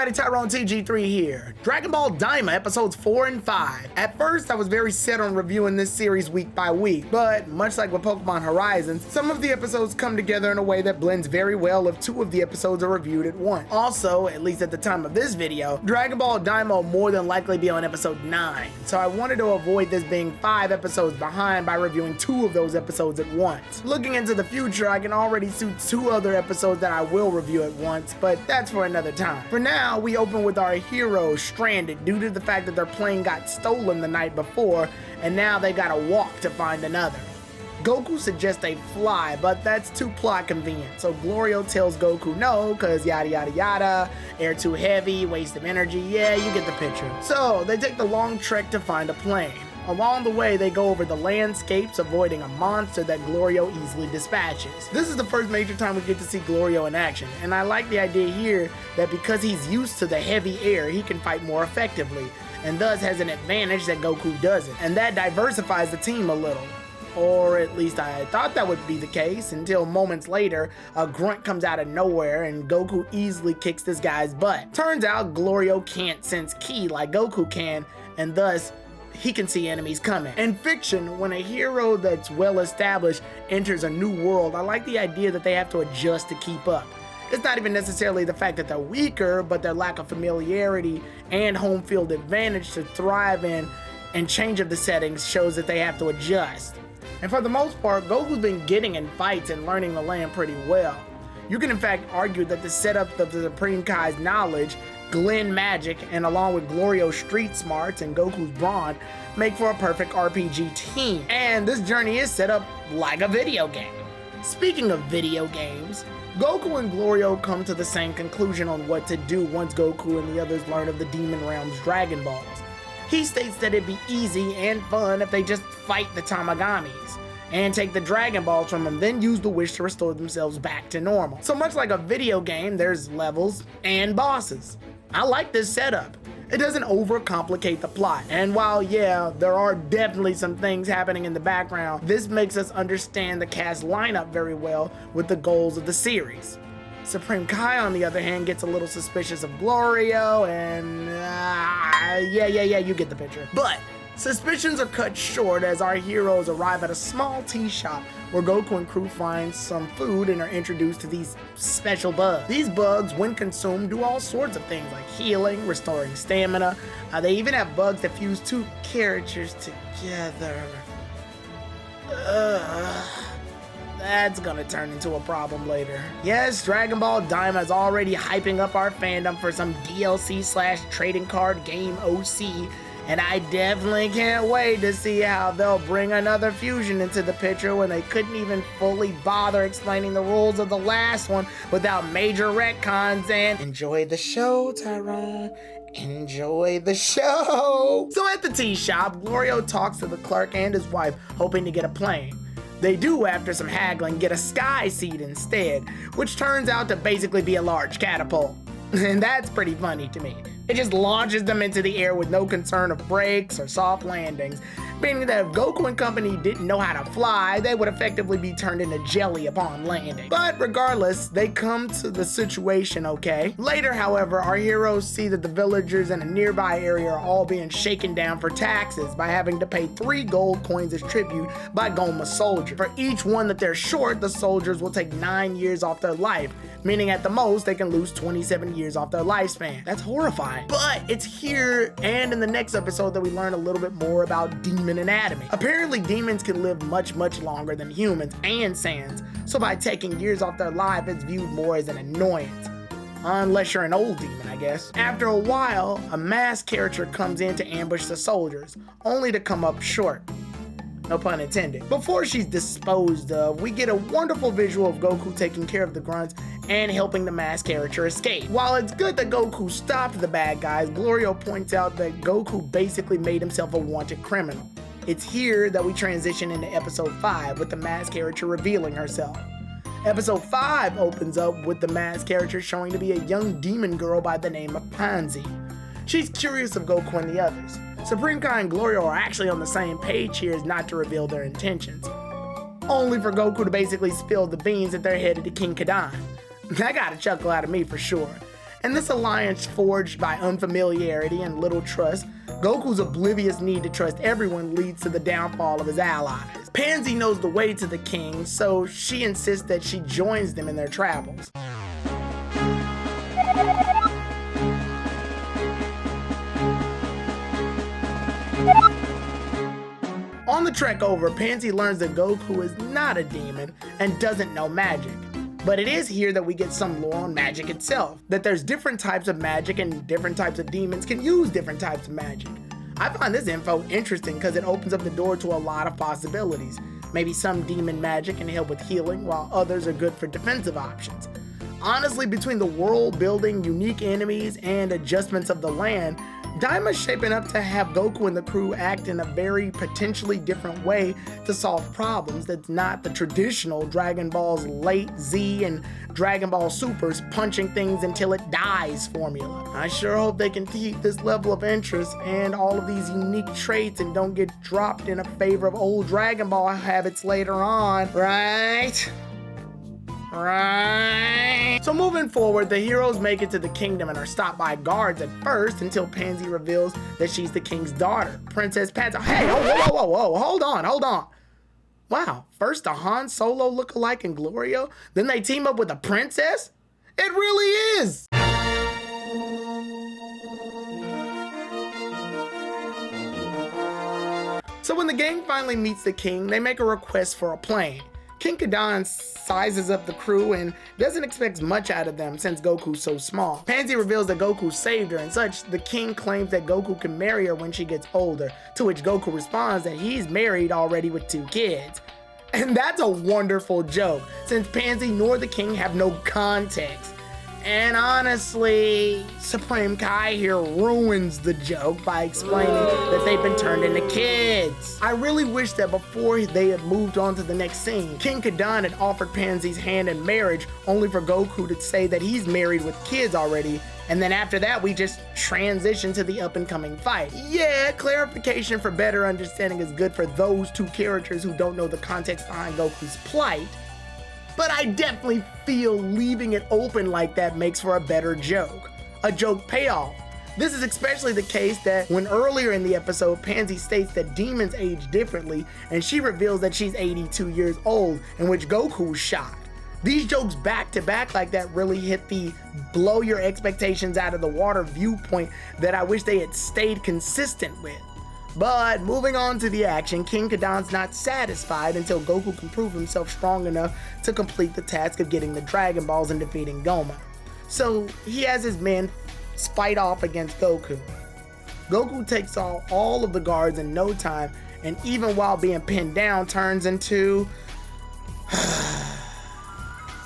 everybody, Tyrone TG3 here. Dragon Ball Daima episodes 4 and 5. At first, I was very set on reviewing this series week by week, but much like with Pokemon Horizons, some of the episodes come together in a way that blends very well if 2 of the episodes are reviewed at once. Also, at least at the time of this video, Dragon Ball Daima will more than likely be on episode 9, so I wanted to avoid this being 5 episodes behind by reviewing 2 of those episodes at once. Looking into the future, I can already see 2 other episodes that I will review at once, but that's for another time. For now, we open with our heroes stranded due to the fact that their plane got stolen the night before, and now they gotta walk to find another. Goku suggests they fly, but that's too plot convenient, so Glorio tells Goku no, cause yada yada yada, air too heavy, waste of energy, yeah, you get the picture. So, they take the long trek to find a plane. Along the way, they go over the landscapes, avoiding a monster that Glorio easily dispatches. This is the first major time we get to see Glorio in action, and I like the idea here that because he's used to the heavy air, he can fight more effectively, and thus has an advantage that Goku doesn't, and that diversifies the team a little. Or at least I thought that would be the case until moments later, a grunt comes out of nowhere and Goku easily kicks this guy's butt. Turns out Glorio can't sense ki like Goku can, and thus he can see enemies coming. In fiction, when a hero that's well established enters a new world, I like the idea that they have to adjust to keep up. It's not even necessarily the fact that they're weaker, but their lack of familiarity and home field advantage to thrive in and change of the settings shows that they have to adjust. And for the most part, Goku's been getting in fights and learning the land pretty well. You can in fact argue that the setup of the Supreme Kai's knowledge, Glen magic, and along with Glorio's street smarts and Goku's brawn, make for a perfect RPG team. And this journey is set up like a video game. Speaking of video games, Goku and Glorio come to the same conclusion on what to do once Goku and the others learn of the Demon Realm's Dragon Balls. He states that it'd be easy and fun if they just fight the Tamagamis and take the Dragon Balls from them, then use the wish to restore themselves back to normal. So much like a video game, there's levels and bosses. I like this setup. It doesn't overcomplicate the plot. And while, yeah, there are definitely some things happening in the background, this makes us understand the cast lineup very well with the goals of the series. Supreme Kai, on the other hand, gets a little suspicious of Glorio, and yeah, you get the picture. But suspicions are cut short as our heroes arrive at a small tea shop where Goku and crew find some food and are introduced to these special bugs. These bugs, when consumed, do all sorts of things like healing, restoring stamina. They even have bugs that fuse 2 characters together. That's gonna turn into a problem later. Yes, Dragon Ball Daima is already hyping up our fandom for some DLC/trading card game OC, and I definitely can't wait to see how they'll bring another fusion into the picture when they couldn't even fully bother explaining the rules of the last one without major retcons. And enjoy the show, Tyrone. Enjoy the show. So at the tea shop, Glorio talks to the clerk and his wife, hoping to get a plane. They do, after some haggling, get a sky seed instead, which turns out to basically be a large catapult. And that's pretty funny to me. It just launches them into the air with no concern of brakes or soft landings, meaning that if Goku and company didn't know how to fly, they would effectively be turned into jelly upon landing. But regardless, they come to the situation okay. Later, however, our heroes see that the villagers in a nearby area are all being shaken down for taxes by having to pay 3 gold coins as tribute by Goma's soldier. For each one that they're short, the soldiers will take 9 years off their life, meaning at the most they can lose 27 years off their lifespan. That's horrifying. But it's here and in the next episode that we learn a little bit more about demon anatomy. Apparently demons can live much longer than humans and Saiyans, so by taking years off their life, it's viewed more as an annoyance. Unless you're an old demon, I guess. After a while, a masked character comes in to ambush the soldiers, only to come up short. No pun intended. Before she's disposed of, we get a wonderful visual of Goku taking care of the grunts and helping the masked character escape. While it's good that Goku stopped the bad guys, Glorio points out that Goku basically made himself a wanted criminal. It's here that we transition into episode 5 with the masked character revealing herself. Episode 5 opens up with the masked character showing to be a young demon girl by the name of Pansy. She's curious of Goku and the others. Supreme Kai and Glorio are actually on the same page here as not to reveal their intentions. Only for Goku to basically spill the beans that they're headed to King Kadan. That got a chuckle out of me for sure. And this alliance forged by unfamiliarity and little trust, Goku's oblivious need to trust everyone leads to the downfall of his allies. Pansy knows the way to the king, so she insists that she joins them in their travels. On the trek over, Pansy learns that Goku is not a demon and doesn't know magic. But it is here that we get some lore on magic itself, that there's different types of magic and different types of demons can use different types of magic. I find this info interesting because it opens up the door to a lot of possibilities. Maybe some demon magic can help with healing, while others are good for defensive options. Honestly, between the world building, unique enemies, and adjustments of the land, Daima's shaping up to have Goku and the crew act in a very potentially different way to solve problems that's not the traditional Dragon Ball's late Z and Dragon Ball Super's punching things until it dies formula. I sure hope they can keep this level of interest and all of these unique traits and don't get dropped in a favor of old Dragon Ball habits later on, right? Right. So moving forward, the heroes make it to the kingdom and are stopped by guards at first until Pansy reveals that she's the king's daughter, Princess Pansy. Hey, whoa, hold on. Wow, first a Han Solo lookalike in Glorio, then they team up with a princess? It really is! So when the gang finally meets the king, they make a request for a plane. King Kadon sizes up the crew and doesn't expect much out of them since Goku's so small. Pansy reveals that Goku saved her and such. The king claims that Goku can marry her when she gets older, to which Goku responds that he's married already with 2 kids. And that's a wonderful joke, since Pansy nor the king have no context. And honestly, Supreme Kai here ruins the joke by explaining that they've been turned into kids. I really wish that before they had moved on to the next scene, King Kadon had offered Pansy's hand in marriage only for Goku to say that he's married with kids already, and then after that we just transition to the up-and-coming fight. Yeah, clarification for better understanding is good for those 2 characters who don't know the context behind Goku's plight, but I definitely feel leaving it open like that makes for a better joke. A joke payoff. This is especially the case that when earlier in the episode, Pansy states that demons age differently, and she reveals that she's 82 years old, in which Goku's shocked. These jokes back to back like that really hit the blow your expectations out of the water viewpoint that I wish they had stayed consistent with. But moving on to the action, King Kadon's not satisfied until Goku can prove himself strong enough to complete the task of getting the Dragon Balls and defeating Goma. So he has his men fight off against Goku. Goku takes all of the guards in no time, and even while being pinned down, turns into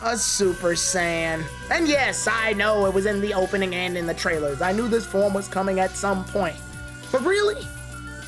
a Super Saiyan. And yes, I know it was in the opening and in the trailers. I knew this form was coming at some point. But really?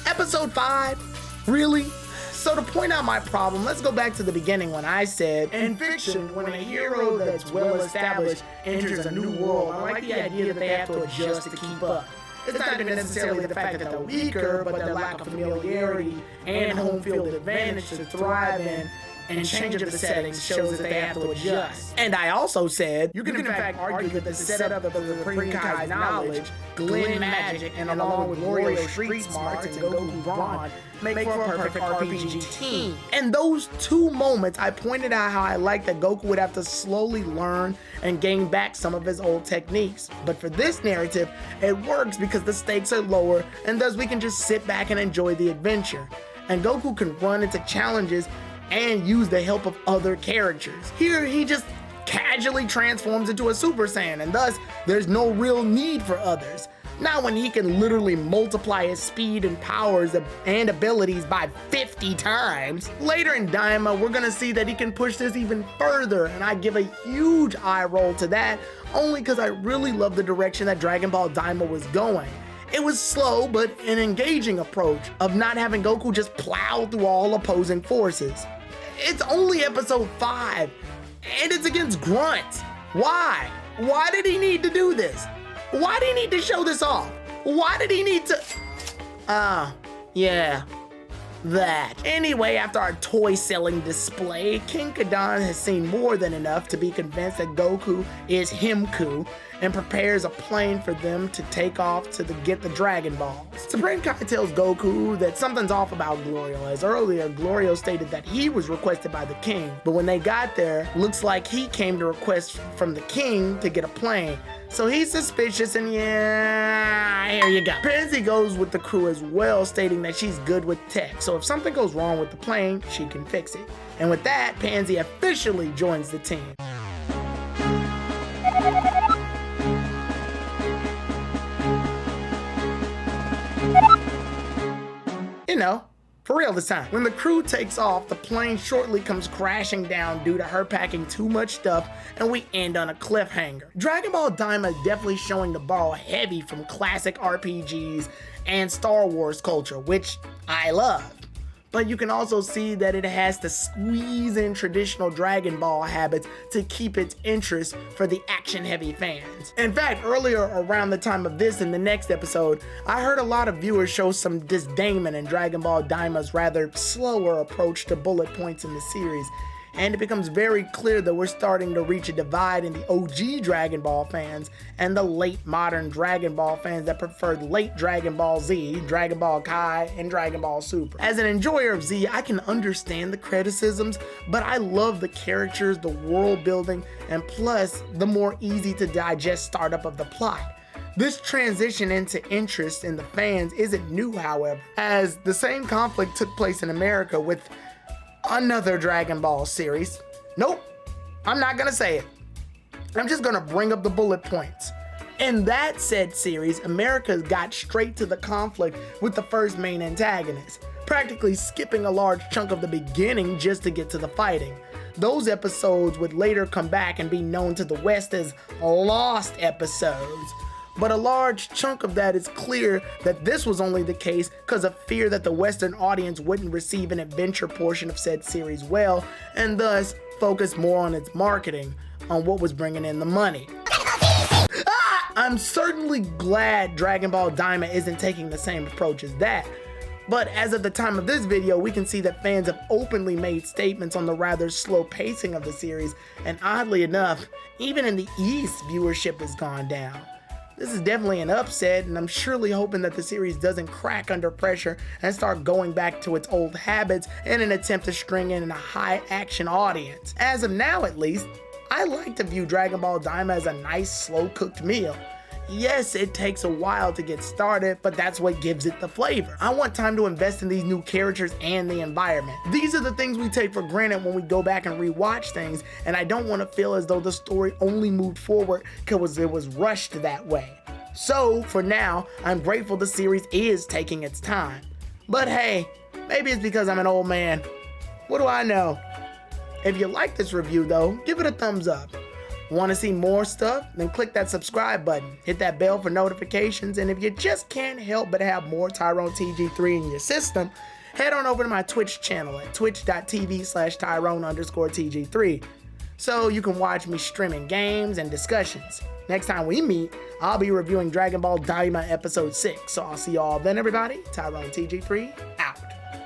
Episode 5? Really? So to point out my problem, let's go back to the beginning when I said, in fiction, when a hero that's well established enters a new world, I like the idea that they have to adjust to keep up. It's not even necessarily the fact that they're weaker, but their lack of familiarity and home field advantage to thrive in, and change of the settings shows that they have to adjust. And I also said, you can in fact argue that the setup of the Supreme Kai's knowledge, Glen magic, and along with Wario street smarts and Goku Brawn, make for a perfect RPG team. And those 2 moments, I pointed out how I liked that Goku would have to slowly learn and gain back some of his old techniques. But for this narrative, it works because the stakes are lower, and thus we can just sit back and enjoy the adventure. And Goku can run into challenges and use the help of other characters. Here, he just casually transforms into a Super Saiyan, and thus, there's no real need for others. Not when he can literally multiply his speed and powers and abilities by 50 times. Later in Daima, we're gonna see that he can push this even further, and I give a huge eye roll to that, only because I really love the direction that Dragon Ball Daima was going. It was slow, but an engaging approach of not having Goku just plow through all opposing forces. It's only episode 5, and it's against grunts. Why? Why did he need to do this? Why did he need to show this off? Why did he need to... yeah. that. Anyway, after our toy selling display, King Kadon has seen more than enough to be convinced that Goku is Himku and prepares a plane for them to take off to get the Dragon Balls. Supreme Kai tells Goku that something's off about Glorio, as earlier Glorio stated that he was requested by the king, but when they got there, looks like he came to request from the king to get a plane. So he's suspicious and yeah, here you go. Pansy goes with the crew as well, stating that she's good with tech, so if something goes wrong with the plane, she can fix it. And with that, Pansy officially joins the team. You know, for real this time. When the crew takes off, the plane shortly comes crashing down due to her packing too much stuff, and we end on a cliffhanger. Dragon Ball Daima is definitely showing to borrow heavy from classic RPGs and Star Wars culture, which I love. But you can also see that it has to squeeze in traditional Dragon Ball habits to keep its interest for the action-heavy fans. In fact, earlier around the time of this in the next episode, I heard a lot of viewers show some disdain in Dragon Ball Daima's rather slower approach to bullet points in the series. And it becomes very clear that we're starting to reach a divide in the OG Dragon Ball fans and the late modern Dragon Ball fans that preferred late Dragon Ball Z, Dragon Ball Kai, and Dragon Ball Super. As an enjoyer of Z, I can understand the criticisms, but I love the characters, the world building, and plus the more easy to digest startup of the plot. This transition into interest in the fans isn't new, however, as the same conflict took place in America with another Dragon Ball series. Nope, I'm not gonna say it. I'm just gonna bring up the bullet points. In that said series, America got straight to the conflict with the first main antagonist, practically skipping a large chunk of the beginning just to get to the fighting. Those episodes would later come back and be known to the West as lost episodes. But a large chunk of that is clear that this was only the case because of fear that the Western audience wouldn't receive an adventure portion of said series well, and thus focus more on its marketing, on what was bringing in the money. I'm certainly glad Dragon Ball Daima isn't taking the same approach as that. But as of the time of this video, we can see that fans have openly made statements on the rather slow pacing of the series, and oddly enough, even in the East, viewership has gone down. This is definitely an upset, and I'm surely hoping that the series doesn't crack under pressure and start going back to its old habits in an attempt to string in a high-action audience. As of now, at least, I like to view Dragon Ball Daima as a nice, slow-cooked meal. Yes, it takes a while to get started, but that's what gives it the flavor. I want time to invest in these new characters and the environment. These are the things we take for granted when we go back and rewatch things, and I don't want to feel as though the story only moved forward because it was rushed that way. So, for now, I'm grateful the series is taking its time. But hey, maybe it's because I'm an old man. What do I know? If you like this review though, give it a thumbs up. Want to see more stuff? Then click that subscribe button, hit that bell for notifications, and if you just can't help but have more Tyrone TG3 in your system, head on over to my Twitch channel at twitch.tv/Tyrone_TG3 so you can watch me streaming games and discussions. Next time we meet, I'll be reviewing Dragon Ball Daima Episode 6, so I'll see y'all then everybody. Tyrone TG3 out.